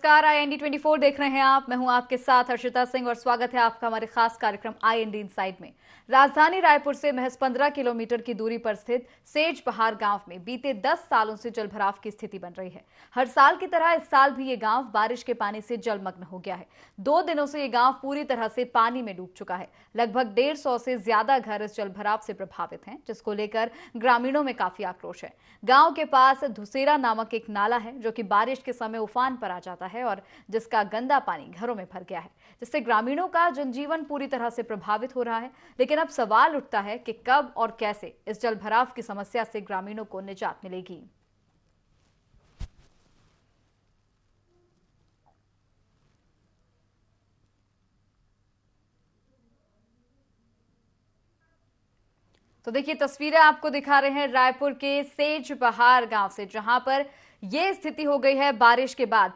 नमस्कार। IND 24 देख रहे हैं आप। मैं हूं आपके साथ हर्षिता सिंह और स्वागत है आपका हमारे खास कार्यक्रम IND इनसाइड में। राजधानी रायपुर से महज 15 किलोमीटर की दूरी पर स्थित सेज बहार गांव में बीते 10 सालों से जलभराव की स्थिति बन रही है। हर साल की तरह इस साल भी ये गांव बारिश के पानी से जलमग्न हो गया है। 2 दिनों से ये गांव पूरी तरह से पानी में डूब चुका है। लगभग 150 से ज्यादा घर इस जलभराव से प्रभावित हैं, जिसको लेकर ग्रामीणों में काफी आक्रोश है। गांव के पास धुसेरा नामक एक नाला है जो कि बारिश के समय उफान पर आ जाता है और जिसका गंदा पानी घरों में भर गया है, जिससे ग्रामीणों का जनजीवन पूरी तरह से प्रभावित हो रहा है। लेकिन अब सवाल उठता है कि कब और कैसे इस जलभराव की समस्या से ग्रामीणों को निजात मिलेगी। तो देखिए, तस्वीरें आपको दिखा रहे हैं रायपुर के सेज बहार गांव से, जहां पर यह स्थिति हो गई है बारिश के बाद।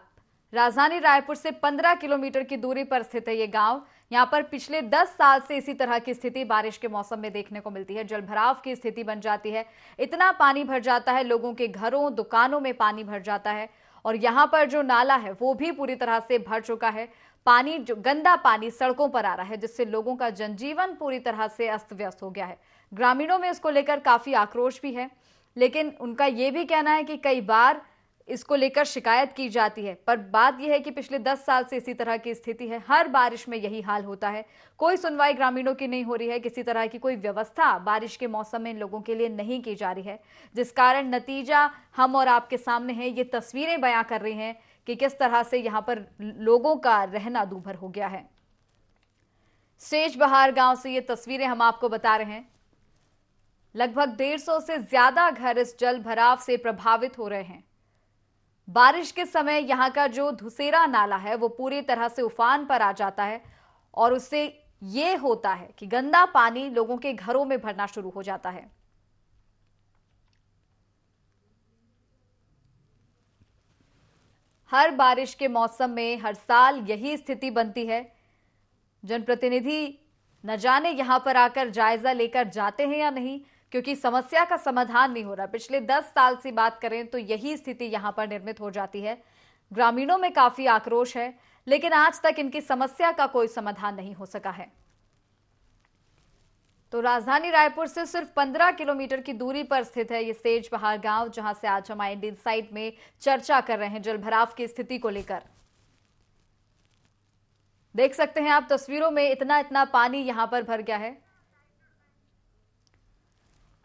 राजधानी रायपुर से 15 किलोमीटर की दूरी पर स्थित है ये गांव। यहां पर पिछले 10 साल से इसी तरह की स्थिति बारिश के मौसम में देखने को मिलती है। जलभराव की स्थिति बन जाती है, इतना पानी भर जाता है, लोगों के घरों दुकानों में पानी भर जाता है और यहां पर जो नाला है वो भी पूरी तरह से भर चुका है। पानी, जो गंदा पानी सड़कों पर आ रहा है, जिससे लोगों का जनजीवन पूरी तरह से अस्त व्यस्त हो गया है। ग्रामीणों में इसको लेकर काफी आक्रोश भी है, लेकिन उनका यह भी कहना है कि कई बार इसको लेकर शिकायत की जाती है, पर बात यह है कि पिछले 10 साल से इसी तरह की स्थिति है। हर बारिश में यही हाल होता है। कोई सुनवाई ग्रामीणों की नहीं हो रही है, किसी तरह की कोई व्यवस्था बारिश के मौसम में इन लोगों के लिए नहीं की जा रही है, जिस कारण नतीजा हम और आपके सामने है। ये तस्वीरें बयां कर रही हैं कि किस तरह से यहां पर लोगों का रहना दूभर हो गया है। सेज बहार गांव से ये तस्वीरें हम आपको बता रहे हैं। लगभग 150 से ज्यादा घर इस जल भराव से प्रभावित हो रहे हैं। बारिश के समय यहां का जो धुसेरा नाला है वो पूरी तरह से उफान पर आ जाता है और उससे यह होता है कि गंदा पानी लोगों के घरों में भरना शुरू हो जाता है। हर बारिश के मौसम में हर साल यही स्थिति बनती है। जनप्रतिनिधि न जाने यहां पर आकर जायजा लेकर जाते हैं या नहीं, क्योंकि समस्या का समाधान नहीं हो रहा। पिछले 10 साल से बात करें तो यही स्थिति यहां पर निर्मित हो जाती है। ग्रामीणों में काफी आक्रोश है, लेकिन आज तक इनकी समस्या का कोई समाधान नहीं हो सका है। तो राजधानी रायपुर से सिर्फ 15 किलोमीटर की दूरी पर स्थित है ये सेज बहार गांव, जहां से आज हम IND इनसाइड में चर्चा कर रहे हैं जलभराव की स्थिति को लेकर। देख सकते हैं आप तस्वीरों में, इतना पानी यहां पर भर गया है।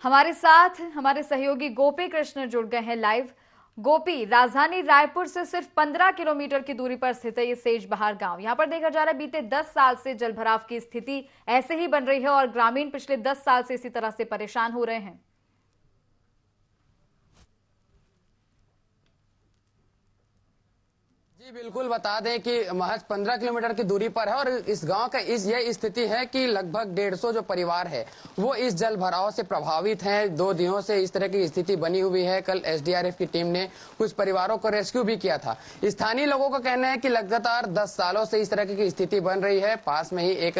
हमारे साथ हमारे सहयोगी गोपी कृष्ण जुड़ गए हैं लाइव। गोपी, राजधानी रायपुर से सिर्फ 15 किलोमीटर की दूरी पर स्थित है ये सेज बहार गांव। यहां पर देखा जा रहा है बीते 10 साल से जलभराव की स्थिति ऐसे ही बन रही है और ग्रामीण पिछले 10 साल से इसी तरह से परेशान हो रहे हैं। जी बिल्कुल, बता दें कि महज 15 किलोमीटर की दूरी पर है और इस गांव का ये स्थिति है कि लगभग 150 जो परिवार है वो इस जल भराव से प्रभावित हैं। 2 दिनों से इस तरह की स्थिति बनी हुई है। कल SDRF की टीम ने कुछ परिवारों को रेस्क्यू भी किया था। स्थानीय लोगों का कहना है कि लगातार 10 सालों से इस तरह की स्थिति बन रही है। पास में ही एक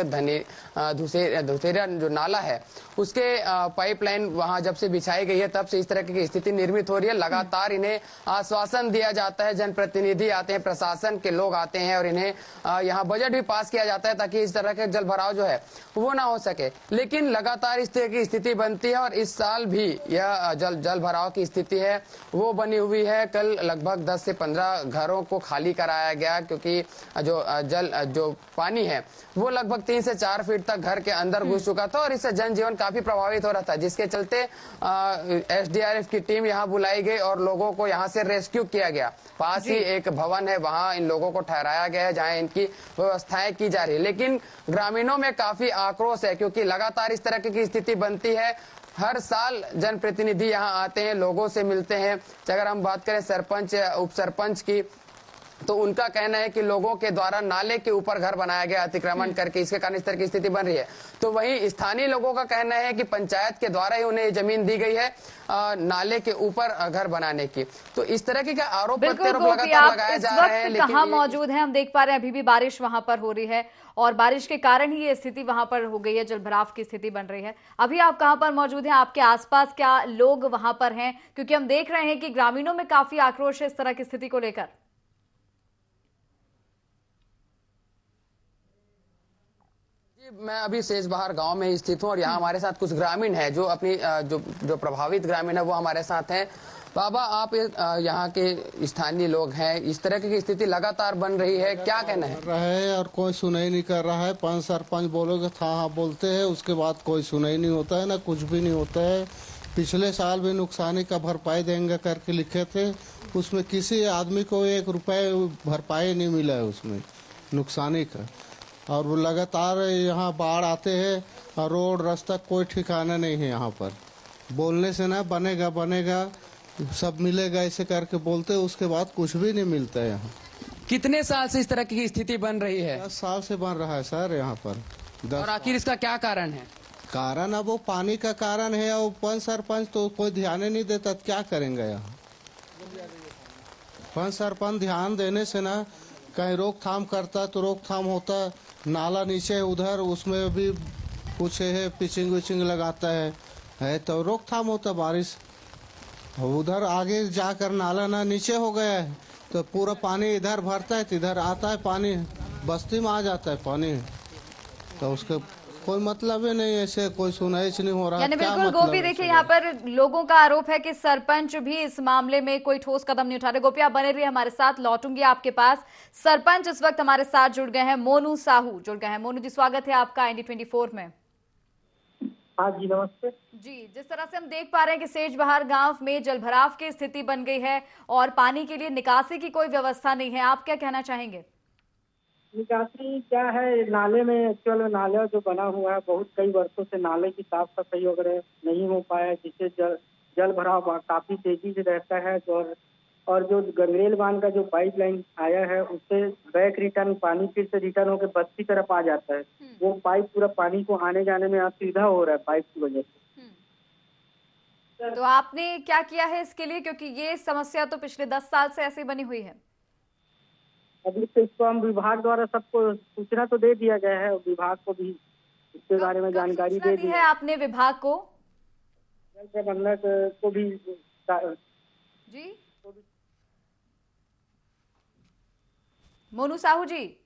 धुसेरा जो नाला है उसके पाइपलाइन वहां जब से बिछाई गई है तब से इस तरह की स्थिति निर्मित हो रही है। लगातार इन्हें आश्वासन दिया जाता है, जनप्रतिनिधि आते हैं, प्रशासन के लोग आते हैं और इन्हें यहाँ बजट भी पास किया जाता है ताकि इस तरह के जल भराव जो है वो ना हो सके। लेकिन लगातार इस तरह की स्थिति बनती है और इस साल भी यह जल भराव की स्थिति है वो बनी हुई है। कल लगभग 10 से 15 घरों को खाली कराया गया, क्योंकि जो पानी है वो लगभग 3 से 4 फीट तक घर के अंदर घुस चुका था और इससे जनजीवन काफी प्रभावित हो रहा था, जिसके चलते SDRF की टीम यहाँ बुलाई गई और लोगों को यहाँ से रेस्क्यू किया गया। पास ही एक भवन है, वहां इन लोगों को ठहराया गया है जहां इनकी व्यवस्थाएं की जा रही है। लेकिन ग्रामीणों में काफी आक्रोश है, क्योंकि लगातार इस तरह की स्थिति बनती है। हर साल जनप्रतिनिधि यहाँ आते हैं, लोगों से मिलते हैं। अगर हम बात करें सरपंच, उप सरपंच की, तो उनका कहना है कि लोगों के द्वारा नाले के ऊपर घर बनाया गया अतिक्रमण करके, इसके कारण इस तरह की स्थिति बन रही है। तो वहीं स्थानीय लोगों का कहना है कि पंचायत के द्वारा ही उन्हें जमीन दी गई है नाले के ऊपर घर बनाने की। तो इस तरह के आरोप प्रत्यारोप लगातार लगाए जा रहे हैं। लेकिन कहां मौजूद है, हम देख पा रहे हैं अभी भी बारिश वहां पर हो रही है और बारिश के कारण ही ये स्थिति वहां पर हो गई है, जलभराव की स्थिति बन रही है। अभी आप कहां पर मौजूद हैं? आपके आसपास क्या लोग वहां पर हैं? क्योंकि हम देख रहे हैं कि ग्रामीणों में काफी आक्रोश है इस तरह की स्थिति को लेकर। मैं अभी सेजबहार गांव में स्थित हूं और यहाँ हमारे साथ कुछ ग्रामीण हैं जो अपनी जो प्रभावित ग्रामीण है वो हमारे साथ हैं। बाबा, आप यहाँ के स्थानीय लोग हैं, इस तरह की स्थिति लगातार बन रही है, क्या कहना है? और कोई सुनाई नहीं कर रहा है। पंच सरपंच बोलोगे हाँ बोलते हैं, उसके बाद कोई सुनाई नहीं होता है, ना कुछ भी नहीं होता है। पिछले साल भी नुकसानी का भरपाई देंगे करके लिखे थे, उसमें किसी आदमी को 1 रुपए भरपाई नहीं मिला है उसमें नुकसानी का। और वो लगातार यहाँ बाढ़ आते हैं और रोड रास्ता कोई ठिकाना नहीं है यहाँ पर। बोलने से ना बनेगा बनेगा सब मिलेगा ऐसे करके बोलते, उसके बाद कुछ भी नहीं मिलता है यहाँ। कितने साल से इस तरह की स्थिति बन रही है? 10 साल से बन रहा है सर यहाँ पर। और आखिर इसका क्या कारण है? कारण अब वो पानी का कारण है और पंच सरपंच तो कोई ध्यान ही नहीं देता, क्या करेंगे यहाँ। पंच सरपंच ध्यान देने से ना कहीं रोकथाम करता तो रोकथाम होता। नाला नीचे उधर उसमें भी कुछ है पिचिंग विचिंग लगाता है तो रोकथाम होता बारिश। उधर आगे जाकर नाला ना नीचे हो गया है तो पूरा पानी इधर भरता है तो इधर आता है पानी, बस्ती में आ जाता है पानी, तो उसके कोई मतलब ही नहीं, ऐसे कोई सुनाई नहीं हो रहा। यानी बिल्कुल गोपी, देखिए यहाँ पर लोगों का आरोप है कि सरपंच भी इस मामले में कोई ठोस कदम नहीं उठा रहे। गोपी, आप बने रहिए हमारे साथ, लौटूंगी आपके पास। सरपंच इस वक्त हमारे साथ जुड़ गए हैं, मोनू साहू जुड़ गए हैं। मोनू जी, स्वागत है आपका IND24 में। हाँ जी, नमस्ते जी। जिस तरह से हम देख पा रहे हैं कि सेजबहार गांव में जलभराव की स्थिति बन गई है और पानी के लिए निकासी की कोई व्यवस्था नहीं है, आप क्या कहना चाहेंगे? निकासी क्या है, नाले में एक्चुअल में नाला जो बना हुआ है बहुत कई वर्षों से नाले की साफ सफाई वगैरह नहीं हो पाया, जिससे जल भराव काफी तेजी से रहता है। और जो गंगरेल बांध का जो पाइपलाइन आया है उससे बैक रिटर्न पानी फिर से रिटर्न होकर बस्ती की तरफ आ जाता है। वो पाइप पूरा पानी को आने जाने में असुविधा हो रहा है पाइप की वजह से। तो आपने क्या किया है इसके लिए, क्योंकि ये समस्या तो पिछले 10 साल से ऐसे बनी हुई है? अभी तो इसको हम विभाग द्वारा सबको सूचना तो दे दिया गया है, विभाग को भी इसके बारे में जानकारी दे दी है आपने विभाग को? जल प्रबंधक को भी जी मोनू साहू जी,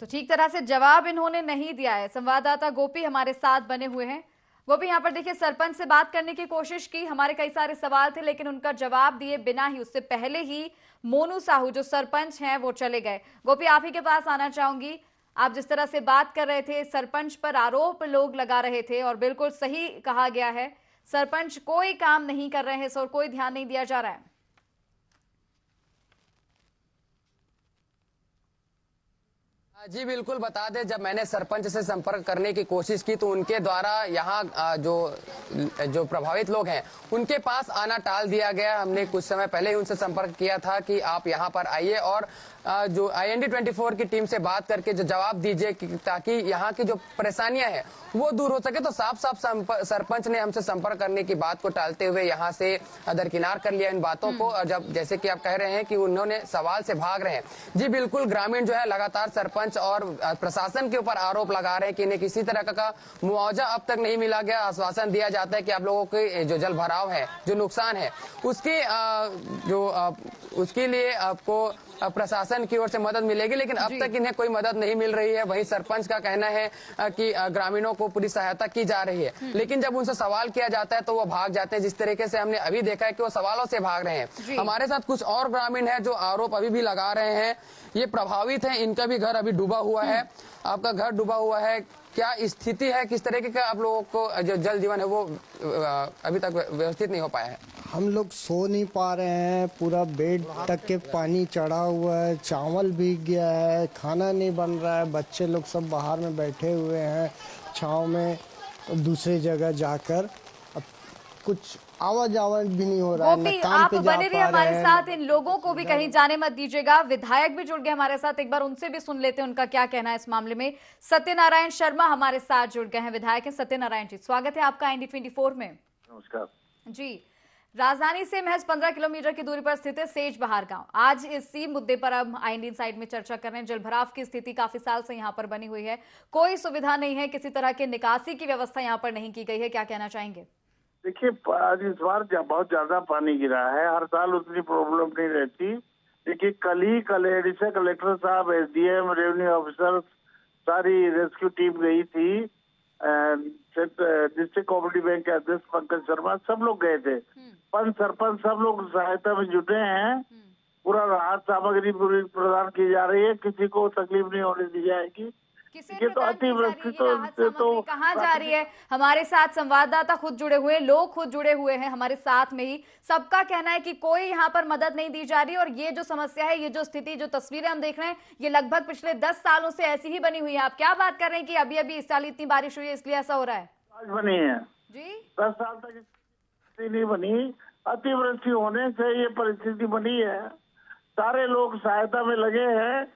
तो ठीक तरह से जवाब इन्होंने नहीं दिया है। संवाददाता गोपी हमारे साथ बने हुए हैं, वो भी यहाँ पर देखिए सरपंच से बात करने की कोशिश की, हमारे कई सारे सवाल थे लेकिन उनका जवाब दिए बिना ही उससे पहले ही मोनू साहू जो सरपंच हैं वो चले गए। गोपी, आप ही के पास आना चाहूंगी। आप जिस तरह से बात कर रहे थे, सरपंच पर आरोप लोग लगा रहे थे और बिल्कुल सही कहा गया है, सरपंच कोई काम नहीं कर रहे हैं और कोई ध्यान नहीं दिया जा रहा है। जी बिल्कुल, बता दें, जब मैंने सरपंच से संपर्क करने की कोशिश की तो उनके द्वारा यहाँ जो प्रभावित लोग हैं उनके पास आना टाल दिया गया। हमने कुछ समय पहले ही उनसे संपर्क किया था कि आप यहाँ पर आइए और जो IND24 की टीम से बात करके जो जवाब दीजिए ताकि यहाँ की जो परेशानियां हैं वो दूर हो सके। तो साफ साफ सरपंच ने हमसे संपर्क करने की बात को टालते हुए यहाँ से दरकिनार कर लिया इन बातों को। और जब जैसे कि आप कह रहे हैं कि उन्होंने सवाल से भाग रहे हैं, जी बिल्कुल, ग्रामीण जो है लगातार सरपंच और प्रशासन के ऊपर आरोप लगा रहे हैं कि इन्हें किसी तरह का मुआवजा अब तक नहीं मिला गया। आश्वासन दिया जाता है कि आप लोगों के जो जल भराव है, जो नुकसान है, उसके लिए आपको प्रशासन की ओर से मदद मिलेगी, लेकिन अब तक इन्हें कोई मदद नहीं मिल रही है। वहीं सरपंच का कहना है कि ग्रामीणों को पूरी सहायता की जा रही है, लेकिन जब उनसे सवाल किया जाता है तो वो भाग जाते हैं। जिस तरीके से हमने अभी देखा है कि वो सवालों से भाग रहे हैं। हमारे साथ कुछ और ग्रामीण है जो आरोप अभी भी लगा रहे हैं, ये प्रभावित है, इनका भी घर अभी डूबा हुआ है। आपका घर डूबा हुआ है, क्या स्थिति है, किस तरीके का आप लोगों को जो जल जीवन है वो अभी तक व्यवस्थित नहीं हो पाया है? हम लोग सो नहीं पा रहे हैं, पूरा बेड तक के पानी चढ़ा हुआ है, चावल भीग गया है, खाना नहीं बन रहा है, बच्चे लोग सब बाहर में बैठे हुए हैं छांव में दूसरी जगह जाकर। अब कुछ आवाज भी नहीं हो रहा है, न काम पे जा पा रहे हैं। बने रहिए हमारे साथ, इन लोगों को भी कहीं जाने मत दीजिएगा। विधायक भी जुड़ गए हमारे साथ, एक बार उनसे भी सुन लेते हैं उनका क्या कहना है इस मामले में। सत्यनारायण शर्मा हमारे साथ जुड़ गए हैं, विधायक है। सत्यनारायण जी, स्वागत है आपका IND24 में। नमस्कार जी। राजधानी से महज 15 किलोमीटर की दूरी पर स्थित है सेजबहार गांव। आज इसी मुद्दे पर अब IND इनसाइड में चर्चा कर रहे हैं। जलभराव की स्थिति काफी साल से यहाँ पर बनी हुई है, कोई सुविधा नहीं है, किसी तरह के निकासी की व्यवस्था यहाँ पर नहीं की गई है, क्या कहना चाहेंगे? देखिए, आज इस बार बहुत ज्यादा पानी गिरा है, हर साल उतनी प्रॉब्लम नहीं रहती, देखिए कल एडिशनल कलेक्टर साहब, एसडीएम, रेवेन्यू ऑफिसर, सारी रेस्क्यू टीम गई थी। डिस्ट्रिक्ट कोऑपरेटिव बैंक के अध्यक्ष पंकज शर्मा, सब लोग गए थे। पंच सरपंच सब लोग सहायता में जुटे हैं। पूरा राहत सामग्री पूरी प्रदान की जा रही है, किसी को तकलीफ नहीं होने दी जाएगी। ये तो अतिवृष्टि तो कहाँ जा रही है? हमारे साथ संवाददाता खुद जुड़े हुए हैं, लोग खुद जुड़े हुए हैं हमारे साथ में ही। सबका कहना है कि कोई यहाँ पर मदद नहीं दी जा रही और ये जो समस्या है, ये जो स्थिति, जो तस्वीरें हम देख रहे हैं, ये लगभग पिछले 10 सालों से ऐसी ही बनी हुई है। आप क्या बात कर रहे हैं कि अभी अभी इस साल इतनी बारिश हुई है इसलिए ऐसा हो रहा है? आज बनी है जी, 10 साल तक स्थिति नहीं बनी। अतिवृष्टि होने से ये परिस्थिति बनी है। सारे लोग सहायता में लगे हैं,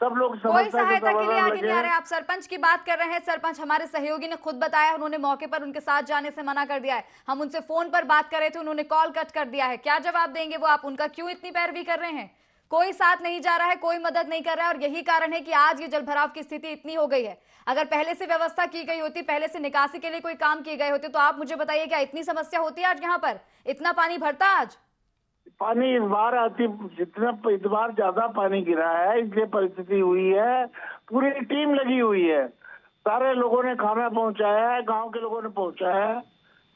सब लोग कोई सहायता के लिए आगे नहीं आ रहे। आप सरपंच की बात कर रहे हैं। सरपंच हमारे सहयोगी ने खुद बताया, उन्होंने मौके पर उनके साथ जाने से मना कर दिया है। हम उनसे फोन पर बात कर रहे थे, उन्होंने कॉल कट कर दिया है। क्या जवाब देंगे वो आप? उनका क्यों इतनी पैरवी कर रहे हैं? कोई साथ नहीं जा रहा है, कोई मदद नहीं कर रहा है और यही कारण है कि आज ये जलभराव की स्थिति इतनी हो गई है। अगर पहले से व्यवस्था की गई होती, पहले से निकासी के लिए कोई काम किए गए होते, तो आप मुझे बताइए क्या इतनी समस्या होती है आज यहाँ पर? इतना पानी भरता आज? पानी इस बार इस बार ज्यादा पानी गिरा है, इसलिए परिस्थिति हुई है। पूरी टीम लगी हुई है, सारे लोगों ने खाना पहुंचाया है, गांव के लोगों ने पहुंचाया है,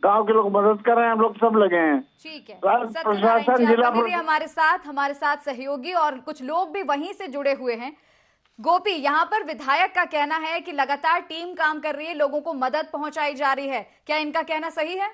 गांव के लोग मदद कर रहे हैं, हम लोग सब लगे हैं। ठीक है, प्रशासन, जिला हमारे साथ सहयोगी और कुछ लोग भी वहीं से जुड़े हुए हैं। गोपी, यहाँ पर विधायक का कहना है कि लगातार टीम काम कर रही है, लोगों को मदद पहुंचाई जा रही है। क्या इनका कहना सही है?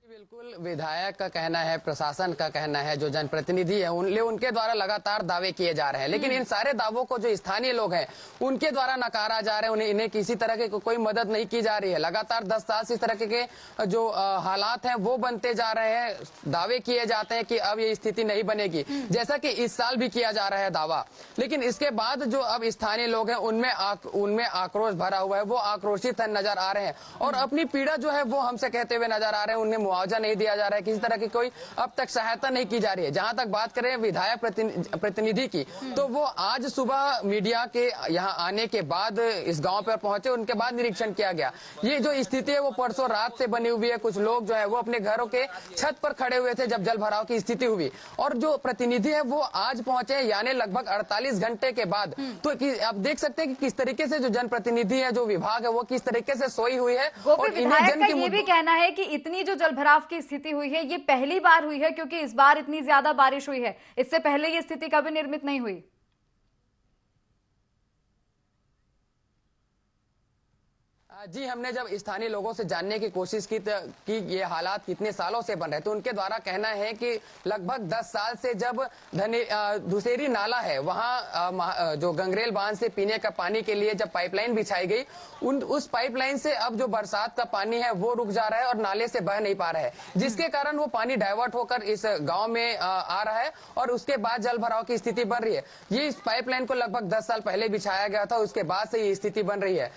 बिल्कुल, विधायक का कहना है, प्रशासन का कहना है, जो जनप्रतिनिधि है उनके द्वारा लगातार दावे किए जा रहे हैं, लेकिन इन सारे दावों को जो स्थानीय लोग हैं उनके द्वारा नकारा जा रहा है। इन्हें किसी तरह की कोई मदद नहीं की जा रही है। लगातार 10 साल से इस तरह के जो हालात हैं वो बनते जा रहे हैं। दावे किए जाते हैं कि अब ये स्थिति नहीं बनेगी, जैसा कि इस साल भी किया जा रहा है दावा, लेकिन इसके बाद जो अब स्थानीय लोग हैं उनमें आक्रोश भरा हुआ है। वो आक्रोशित नजर आ रहे हैं और अपनी पीड़ा जो है वो हमसे कहते हुए नजर आ रहे हैं। उन्हें मुआवजा नहीं दिया जा रहा है, किसी तरह की कोई अब तक सहायता नहीं की जा रही है। जहां तक बात करें विधायक प्रतिनिधि की, तो वो आज सुबह मीडिया के यहां आने के बाद इस गांव पर पहुंचे, उनके बाद निरीक्षण किया गया। ये जो स्थिति है वो परसों रात से बनी हुई है। कुछ लोग जो है वो अपने घरों के छत पर खड़े हुए थे जब जल भराव की स्थिति हुई, और जो प्रतिनिधि है वो आज पहुंचे, यानी लगभग 48 घंटे के बाद। तो आप देख सकते हैं कि किस तरीके से जो जनप्रतिनिधि है, जो विभाग है, वो किस तरीके से सोई हुई है। और विधायक का ये भी कहना है कि इतनी जो जलभराव की स्थिति हुई है ये पहली बार हुई है, क्योंकि इस बार इतनी ज्यादा बारिश हुई है। इससे पहले ये स्थिति कभी निर्मित नहीं हुई। जी, हमने जब स्थानीय लोगों से जानने की कोशिश की कि ये हालात कितने सालों से बन रहे, तो उनके द्वारा कहना है कि लगभग 10 साल से जब धुसेरी नाला है वहां जो गंगरेल बांध से पीने का पानी के लिए जब पाइपलाइन बिछाई गई, उस पाइपलाइन से अब जो बरसात का पानी है वो रुक जा रहा है और नाले से बह नहीं पा रहा है, जिसके कारण वो पानी डाइवर्ट होकर इस गाँव में आ रहा है और उसके बाद जल भराव की स्थिति बन रही है। ये इस पाइपलाइन को लगभग 10 साल पहले बिछाया गया था, उसके बाद से ये स्थिति बन रही है।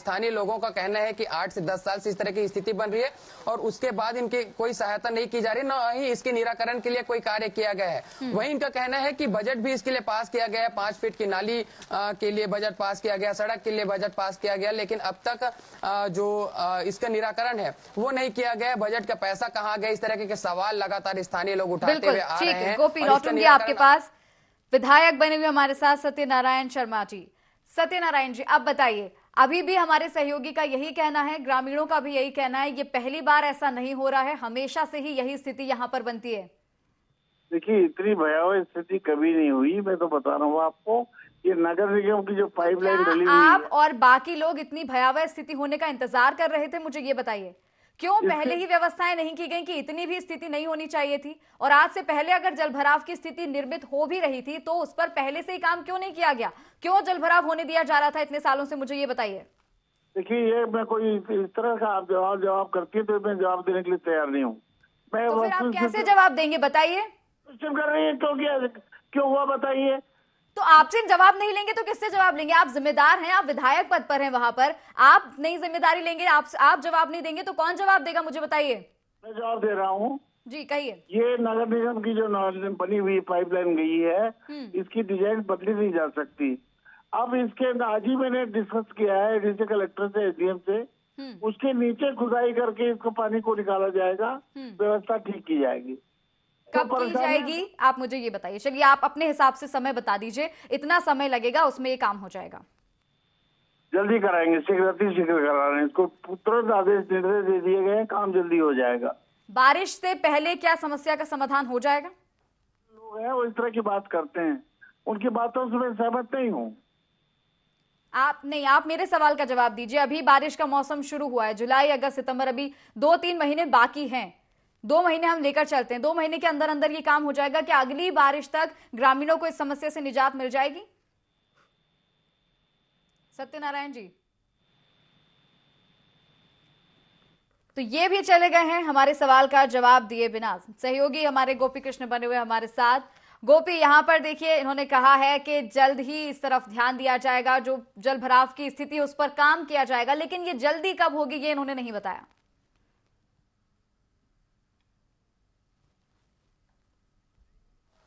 स्थानीय लोगों का कहना है कि 8 से 10 साल से इस तरह की स्थिति बन रही है और उसके बाद इनकी कोई सहायता नहीं की जा रही, न ही इसके निराकरण के लिए कोई कार्य किया गया है। वहीं इनका कहना है कि बजट भी इसके लिए पास किया गया है, 5 फीट की नाली के लिए बजट पास किया गया, सड़क के लिए बजट पास किया गया, लेकिन अब तक जो इसका निराकरण है वो नहीं किया गया। बजट का पैसा कहाँ गया, इस तरह के सवाल लगातार स्थानीय लोग उठाते हुए आ रहे हैं। गोपी, लौटूंगी आपके पास। विधायक बने हुए हमारे साथ सत्यनारायण शर्मा जी। सत्यनारायण जी, आप बताइए, अभी भी हमारे सहयोगी का यही कहना है, ग्रामीणों का भी यही कहना है, ये पहली बार ऐसा नहीं हो रहा है, हमेशा से ही यही स्थिति यहाँ पर बनती है। देखिए, इतनी भयावह स्थिति कभी नहीं हुई। मैं तो बता रहा हूँ आपको, ये नगर निगम की जो पाइपलाइन डली हुई है, आप और बाकी लोग इतनी भयावह स्थिति होने का इंतजार कर रहे थे, मुझे ये बताइए क्यों पहले ही व्यवस्थाएं नहीं की गई कि इतनी भी स्थिति नहीं होनी चाहिए थी? और आज से पहले अगर जलभराव की स्थिति निर्मित हो भी रही थी तो उस पर पहले से ही काम क्यों नहीं किया गया? क्यों जलभराव होने दिया जा रहा था इतने सालों से, मुझे ये बताइए। देखिए, ये मैं कोई इस तरह का आप जवाब करती है तो मैं जवाब देने के लिए तैयार नहीं हूँ। मैं तो फिर आप कैसे जवाब देंगे, बताइए। क्वेश्चन कर रही है, क्यों हुआ बताइए। तो आपसे जवाब नहीं लेंगे तो किससे जवाब लेंगे? आप जिम्मेदार हैं, आप विधायक पद पर हैं, वहां पर आप नहीं जिम्मेदारी लेंगे, आप जवाब नहीं देंगे तो कौन जवाब देगा, मुझे बताइए। मैं जवाब दे रहा हूँ जी, कहिए। ये नगर निगम की जो बनी हुई पाइपलाइन गई है, इसकी डिजाइन बदली नहीं जा सकती। अब इसके आज ही मैंने डिस्कस किया है डीसी कलेक्टर से, एसडीएम से, उसके नीचे खुदाई करके इसको पानी को निकाला जाएगा, व्यवस्था ठीक की जाएगी। कब की जाएगी आप मुझे ये बताइए। चलिए आप अपने हिसाब से समय बता दीजिए, इतना समय लगेगा उसमें ये काम हो जाएगा। जल्दी कराएंगे, शीघ्र करा रहे हैं इसको, तुरंत आदेश निर्देश दे दिए गए हैं, काम जल्दी हो जाएगा। बारिश से पहले क्या समस्या का समाधान हो जाएगा? लोग हैं वो इस तरह की बात करते हैं, उनकी बातों से मैं सहमत नहीं हूँ। आप मेरे सवाल का जवाब दीजिए। अभी बारिश का मौसम शुरू हुआ है, जुलाई अगस्त सितंबर, अभी 2-3 महीने बाकी हैं। 2 महीने हम लेकर चलते हैं, 2 महीने के अंदर अंदर ये काम हो जाएगा। क्या अगली बारिश तक ग्रामीणों को इस समस्या से निजात मिल जाएगी? सत्यनारायण जी, तो ये भी चले गए हैं हमारे सवाल का जवाब दिए बिना। सहयोगी हमारे गोपी कृष्ण बने हुए हमारे साथ। गोपी, यहां पर देखिए इन्होंने कहा है कि जल्द ही इस तरफ ध्यान दिया जाएगा, जो जल भराव की स्थिति है उस पर काम किया जाएगा, लेकिन ये जल्दी कब होगी ये इन्होंने नहीं बताया।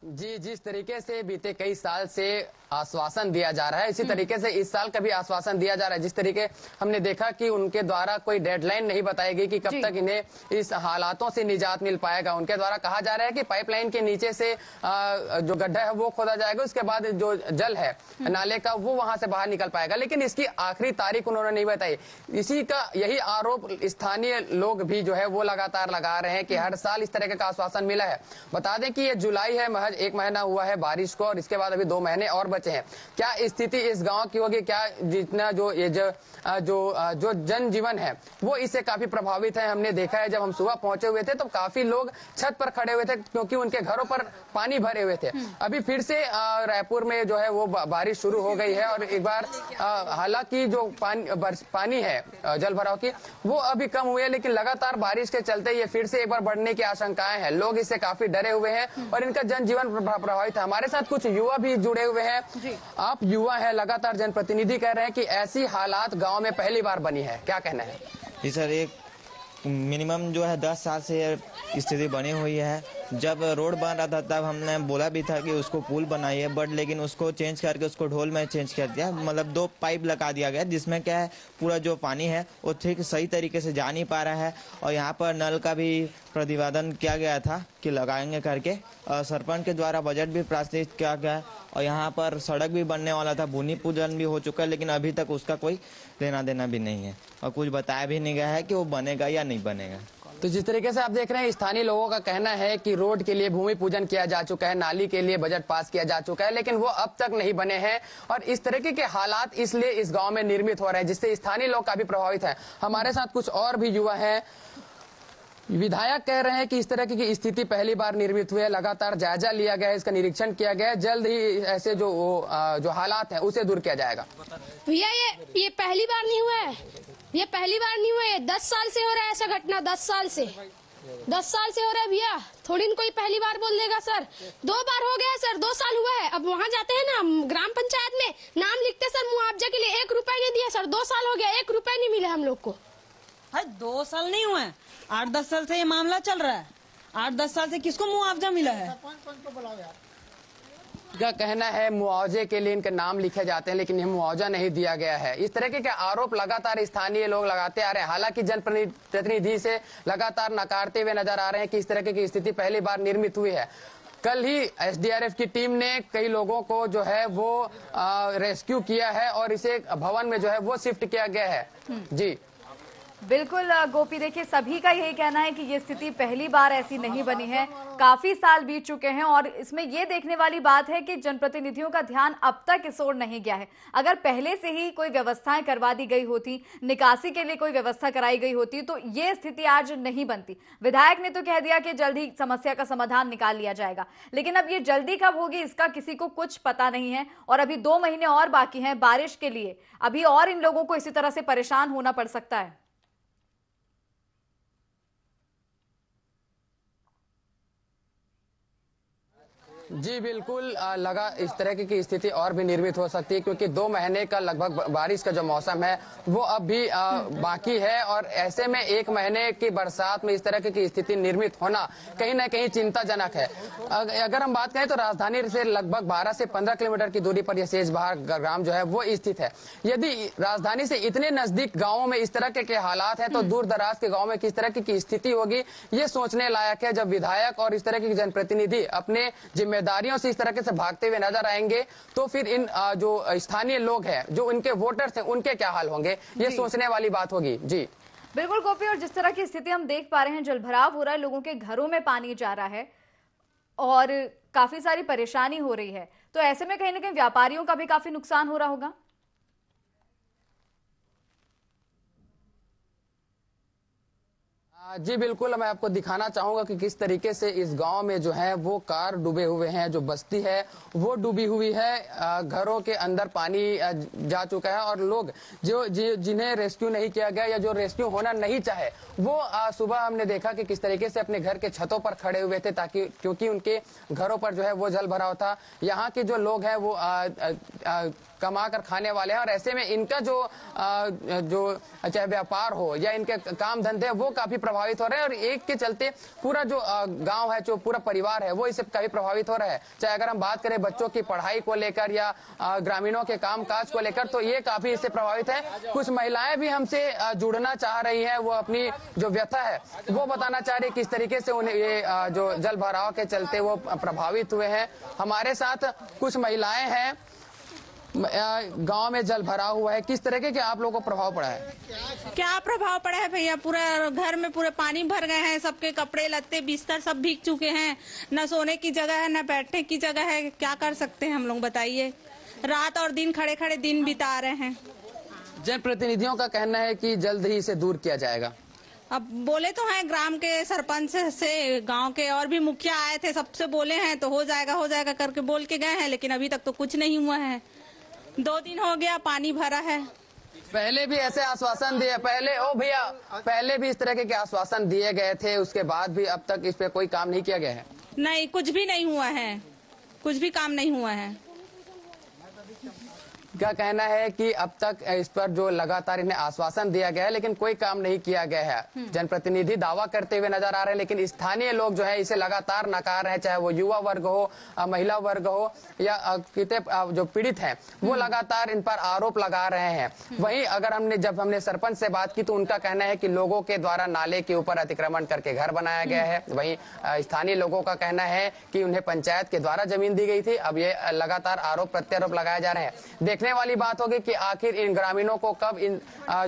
जी, जिस तरीके से बीते कई साल से आश्वासन दिया जा रहा है, इसी तरीके से इस साल का भी आश्वासन दिया जा रहा है। जिस तरीके हमने देखा कि उनके द्वारा कोई डेडलाइन नहीं बताई गई कि कब तक इन्हें इस हालातों से निजात मिल पाएगा। उनके द्वारा कहा जा रहा है कि पाइपलाइन के नीचे से जो गड्ढा है वो खोदा जाएगा, उसके बाद जो जल है नाले का वो वहां से बाहर निकल पाएगा, लेकिन इसकी आखिरी तारीख उन्होंने नहीं बताई। इसी का यही आरोप स्थानीय लोग भी जो है वो लगातार लगा रहे हैं कि हर साल इस तरह का आश्वासन मिला है। बता दें कि ये जुलाई है, महज 1 महीना हुआ है बारिश को, और इसके बाद अभी 2 महीने और बचे हैं। क्या स्थिति इस गांव की होगी? क्या जितना जो जनजीवन है वो इससे काफी प्रभावित है। हमने देखा है जब हम सुबह पहुंचे हुए थे तो काफी लोग छत पर खड़े हुए थे क्योंकि उनके घरों पर पानी भरे हुए थे। अभी फिर से रायपुर में जो है वो बारिश शुरू हो गई है, और एक बार हालांकि जो पानी है जल भराव की वो अभी कम हुई है, लेकिन लगातार बारिश के चलते ये फिर से एक बार बढ़ने की आशंकाएं हैं। लोग इससे काफी डरे हुए हैं और इनका जनजीवन प्रभावित है। हमारे साथ कुछ युवा भी जुड़े हुए हैं। आप युवा हैं, लगातार जनप्रतिनिधि कह रहे हैं कि ऐसी हालात गांव में पहली बार बनी है, क्या कहना है? जी सर, एक मिनिमम जो है 10 साल से स्थिति बनी हुई है। जब रोड बन रहा था तब हमने बोला भी था कि उसको पुल बनाइए, बट लेकिन उसको चेंज करके उसको ढोल में चेंज कर दिया। मतलब 2 पाइप लगा दिया गया जिसमें क्या है पूरा जो पानी है वो ठीक सही तरीके से जा नहीं पा रहा है। और यहाँ पर नल का भी प्रतिपादन किया गया था कि लगाएंगे करके, सरपंच के द्वारा बजट भी प्रस्तावित किया गया, और यहाँ पर सड़क भी बनने वाला था, भूमि पूजन भी हो चुका है, लेकिन अभी तक उसका कोई लेना देना भी नहीं है और कुछ बताया भी नहीं गया है कि वो बनेगा या नहीं बनेगा। तो जिस तरीके से आप देख रहे हैं स्थानीय लोगों का कहना है कि रोड के लिए भूमि पूजन किया जा चुका है, नाली के लिए बजट पास किया जा चुका है, लेकिन वो अब तक नहीं बने हैं, और इस तरीके के हालात इसलिए इस गांव में निर्मित हो रहे हैं जिससे स्थानीय लोग काफी प्रभावित हैं। हमारे साथ कुछ और भी युवा हैं। विधायक कह रहे हैं कि इस तरह की स्थिति पहली बार निर्मित हुई है, लगातार जायजा लिया गया है, इसका निरीक्षण किया गया है, जल्द ही ऐसे जो हालात हैं उसे दूर किया जाएगा। भैया ये पहली बार नहीं हुआ है, ये पहली बार नहीं हुआ है, 10 साल से हो रहा है ऐसा घटना, 10 साल से हो रहा है भैया। थोड़ी न कोई पहली बार बोल देगा सर। 2 बार हो गया सर, 2 साल हुआ है। अब वहाँ जाते हैं ना ग्राम पंचायत में, नाम लिखते सर मुआवजा के लिए, 1 रुपए नहीं दिया सर। 2 साल हो गया, 1 रुपए नहीं मिला हम लोग को। 2 साल नहीं हुए, 8-10 साल से ये मामला चल रहा है। 8-10 साल से किसको मुआवजा मिला है? का कहना है मुआवजे के लिए इनके नाम लिखे जाते हैं, लेकिन यह मुआवजा नहीं दिया गया है। इस तरह के आरोप लगातार स्थानीय लोग लगाते आ रहे हैं। हालांकि जनप्रतिनिधि से लगातार नकारते हुए नजर आ रहे हैं कि इस तरह की स्थिति पहली बार निर्मित हुई है। कल ही एसडीआरएफ की टीम ने कई लोगों को जो है वो रेस्क्यू किया है और इसे भवन में जो है वो शिफ्ट किया गया है। जी बिल्कुल गोपी, देखिए सभी का यही कहना है कि ये स्थिति पहली बार ऐसी नहीं बनी है, काफी साल बीत चुके हैं, और इसमें ये देखने वाली बात है कि जनप्रतिनिधियों का ध्यान अब तक इस ओर नहीं गया है। अगर पहले से ही कोई व्यवस्थाएं करवा दी गई होती, निकासी के लिए कोई व्यवस्था कराई गई होती, तो ये स्थिति आज नहीं बनती। विधायक ने तो कह दिया कि जल्द ही समस्या का समाधान निकाल लिया जाएगा, लेकिन अब ये जल्दी कब होगी इसका किसी को कुछ पता नहीं है। और अभी 2 महीने और बाकी हैं बारिश के लिए, अभी और इन लोगों को इसी तरह से परेशान होना पड़ सकता है। जी बिल्कुल, लगा इस तरह की स्थिति और भी निर्मित हो सकती है, क्योंकि 2 महीने का लगभग बारिश का जो मौसम है वो अब भी बाकी है, और ऐसे में 1 महीने की बरसात में इस तरह की स्थिति निर्मित होना कहीं न कहीं चिंताजनक है। अगर हम बात करें तो राजधानी से लगभग 12 से 15 किलोमीटर की दूरी पर यह सेज बहार ग्राम जो है वो स्थित है। यदि राजधानी से इतने नजदीक गाँवों में इस तरह के हालात है तो दूर दराज के गाँव में किस तरह की स्थिति होगी, ये सोचने लायक है। जब विधायक और इस तरह के जनप्रतिनिधि अपने जिम्मेदारियों से इस तरह से भागते हुए नजर आएंगे तो फिर इन जो स्थानीय लोग हैं, जो उनके वोटर्स हैं, उनके क्या हाल होंगे, ये सोचने वाली बात होगी। जी बिल्कुल गोपी, और जिस तरह की स्थिति हम देख पा रहे हैं, जलभराव हो रहा है, लोगों के घरों में पानी जा रहा है और काफी सारी परेशानी हो रही है, तो ऐसे में कहीं ना कहीं व्यापारियों का भी काफी नुकसान हो रहा होगा। जी बिल्कुल, मैं आपको दिखाना चाहूंगा कि किस तरीके से इस गांव में जो है वो कार डूबे हुए हैं, जो बस्ती है वो डूबी हुई है, घरों के अंदर पानी जा चुका है, और लोग जो जिन्हें रेस्क्यू नहीं किया गया या जो रेस्क्यू होना नहीं चाहे वो सुबह हमने देखा कि किस तरीके से अपने घर के छतों पर खड़े हुए थे, ताकि क्योंकि उनके घरों पर जो है वो जल भराव था। यहाँ के जो लोग हैं वो कमा कर खाने वाले हैं, और ऐसे में इनका जो चाहे व्यापार हो या इनके काम धंधे वो काफी प्रभावित हो रहे हैं, और एक के चलते पूरा जो गांव है, जो पूरा परिवार है वो इससे काफी प्रभावित हो रहा है। चाहे अगर हम बात करें बच्चों की पढ़ाई को लेकर या ग्रामीणों के काम काज को लेकर, तो ये काफी इससे प्रभावित है। कुछ महिलाएं भी हमसे जुड़ना चाह रही है, वो अपनी जो व्यथा है वो बताना चाह रही है, किस तरीके से उन्हें ये जो जल भराव के चलते वो प्रभावित हुए हैं। हमारे साथ कुछ महिलाएं हैं, गांव में जल भरा हुआ है, किस तरह के आप लोगों को प्रभाव पड़ा है? क्या प्रभाव पड़ा है भैया, पूरा घर में पूरे पानी भर गए हैं, सबके कपड़े लत्ते बिस्तर सब भीग चुके हैं, न सोने की जगह है न बैठने की जगह है। क्या कर सकते हैं हम लोग बताइए, रात और दिन खड़े खड़े दिन बिता रहे हैं। जनप्रतिनिधियों का कहना है कि जल्द ही इसे दूर किया जाएगा। अब बोले तो हैं ग्राम के सरपंच से, गांव के और भी मुखिया आए थे, सबसे बोले हैं तो हो जाएगा करके बोल के गए हैं, लेकिन अभी तक तो कुछ नहीं हुआ है। 2 दिन हो गया पानी भरा है। पहले भी ऐसे आश्वासन दिए, पहले भी इस तरह के आश्वासन दिए गए थे, उसके बाद भी अब तक इस पे कोई काम नहीं किया गया है? नहीं, कुछ भी नहीं हुआ है, कुछ भी काम नहीं हुआ है। क्या कहना है कि अब तक इस पर जो लगातार इन्हें आश्वासन दिया गया है लेकिन कोई काम नहीं किया गया है। जनप्रतिनिधि दावा करते हुए नजर आ रहे हैं, लेकिन स्थानीय लोग जो है इसे लगातार नकार रहे हैं, चाहे वो युवा वर्ग हो, महिला वर्ग हो या कितने जो पीड़ित हैं वो लगातार इन पर आरोप लगा रहे हैं। वहीं अगर जब हमने सरपंच से बात की तो उनका कहना है कि लोगों के द्वारा नाले के ऊपर अतिक्रमण करके घर बनाया गया है। वहीं स्थानीय लोगों का कहना है कि उन्हें पंचायत के द्वारा जमीन दी गई थी। अब ये लगातार आरोप प्रत्यारोप लगाए जा रहे हैं। देखने वाली बात होगी कि आखिर इन ग्रामीणों को कब इन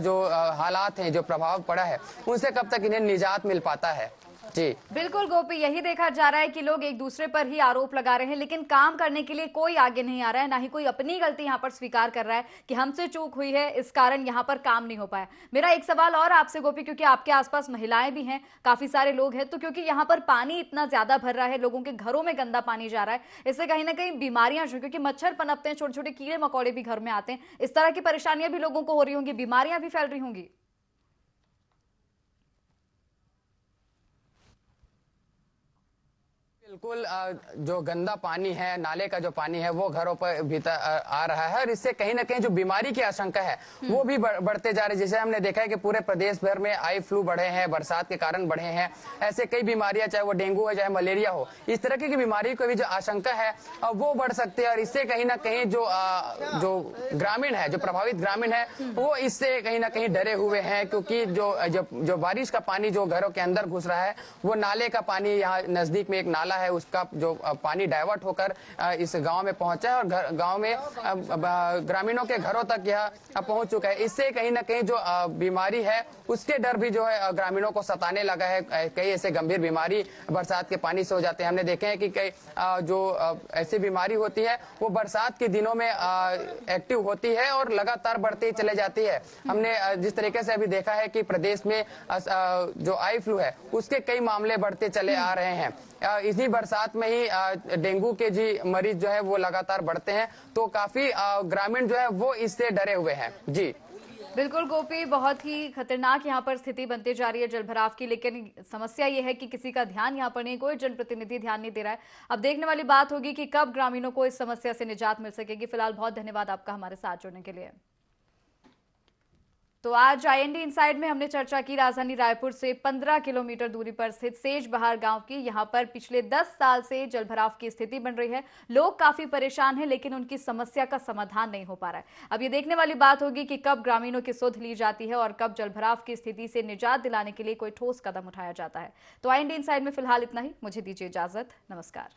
जो हालात हैं, जो प्रभाव पड़ा है, उनसे कब तक इन्हें निजात मिल पाता है। जी बिल्कुल गोपी, यही देखा जा रहा है कि लोग एक दूसरे पर ही आरोप लगा रहे हैं, लेकिन काम करने के लिए कोई आगे नहीं आ रहा है, ना ही कोई अपनी गलती यहाँ पर स्वीकार कर रहा है कि हमसे चूक हुई है, इस कारण यहाँ पर काम नहीं हो पाया। मेरा एक सवाल और आपसे गोपी, क्योंकि आपके आसपास महिलाएं भी हैं, काफी सारे लोग हैं, तो क्योंकि यहाँ पर पानी इतना ज्यादा भर रहा है, लोगों के घरों में गंदा पानी जा रहा है, इससे कहीं ना कहीं बीमारियां, क्योंकि मच्छर पनपते हैं, छोटे छोटे कीड़े मकोड़े भी घर में आते हैं, इस तरह की परेशानियां भी लोगों को हो रही होंगी, बीमारियां भी फैल रही होंगी। बिल्कुल, जो गंदा पानी है, नाले का जो पानी है वो घरों पर भीतर आ रहा है, और इससे कहीं ना कहीं जो बीमारी की आशंका है वो भी बढ़ते जा रही है। जैसे हमने देखा है कि पूरे प्रदेश भर में आई फ्लू बढ़े हैं, बरसात के कारण बढ़े हैं। ऐसे कई बीमारियां, चाहे वो डेंगू हो चाहे मलेरिया हो, इस तरह की बीमारी को भी जो आशंका है वो बढ़ सकती है, और इससे कहीं ना कहीं जो ग्रामीण है, जो प्रभावित ग्रामीण है, वो इससे कहीं ना कहीं डरे हुए हैं, क्योंकि जो बारिश का पानी जो घरों के अंदर घुस रहा है वो नाले का पानी, यहाँ नजदीक में एक नाला है, उसका जो पानी डाइवर्ट होकर इस गांव में पहुंचा है, और गांव में ग्रामीणों के घरों तक यह पहुंच चुका है। इससे कहीं ना कहीं जो बीमारी है उसके डर भी जो है ग्रामीणों को सताने लगा है। कई ऐसे गंभीर बीमारी बरसात के पानी से हो जाते हैं। हमने देखे हैं कि कई जो ऐसी बीमारी होती है वो बरसात के दिनों में एक्टिव होती है और लगातार बढ़ती चले जाती है। हमने जिस तरीके से अभी देखा है कि प्रदेश में जो आई फ्लू है उसके कई मामले बढ़ते चले आ रहे हैं। इसी बरसात में ही डेंगू के मरीज जो है वो लगातार बढ़ते हैं, तो काफी ग्रामीण जो है वो इससे डरे हुए हैं। जी बिल्कुल गोपी, बहुत ही खतरनाक यहाँ पर स्थिति बनती जा रही है जलभराव की, लेकिन समस्या ये है कि किसी का ध्यान यहाँ पर नहीं, कोई जनप्रतिनिधि ध्यान नहीं दे रहा है। अब देखने वाली बात होगी कि कब ग्रामीणों को इस समस्या से निजात मिल सकेगी। फिलहाल बहुत धन्यवाद आपका हमारे साथ जुड़ने के लिए। तो आज IND इनसाइड में हमने चर्चा की राजधानी रायपुर से 15 किलोमीटर दूरी पर स्थित सेज बहार गांव की। यहां पर पिछले 10 साल से जलभराव की स्थिति बन रही है। लोग काफी परेशान हैं, लेकिन उनकी समस्या का समाधान नहीं हो पा रहा है। अब ये देखने वाली बात होगी कि कब ग्रामीणों की सुध ली जाती है और कब जलभराव की स्थिति से निजात दिलाने के लिए कोई ठोस कदम उठाया जाता है। तो IND इनसाइड में फिलहाल इतना ही। मुझे दीजिए इजाजत। नमस्कार।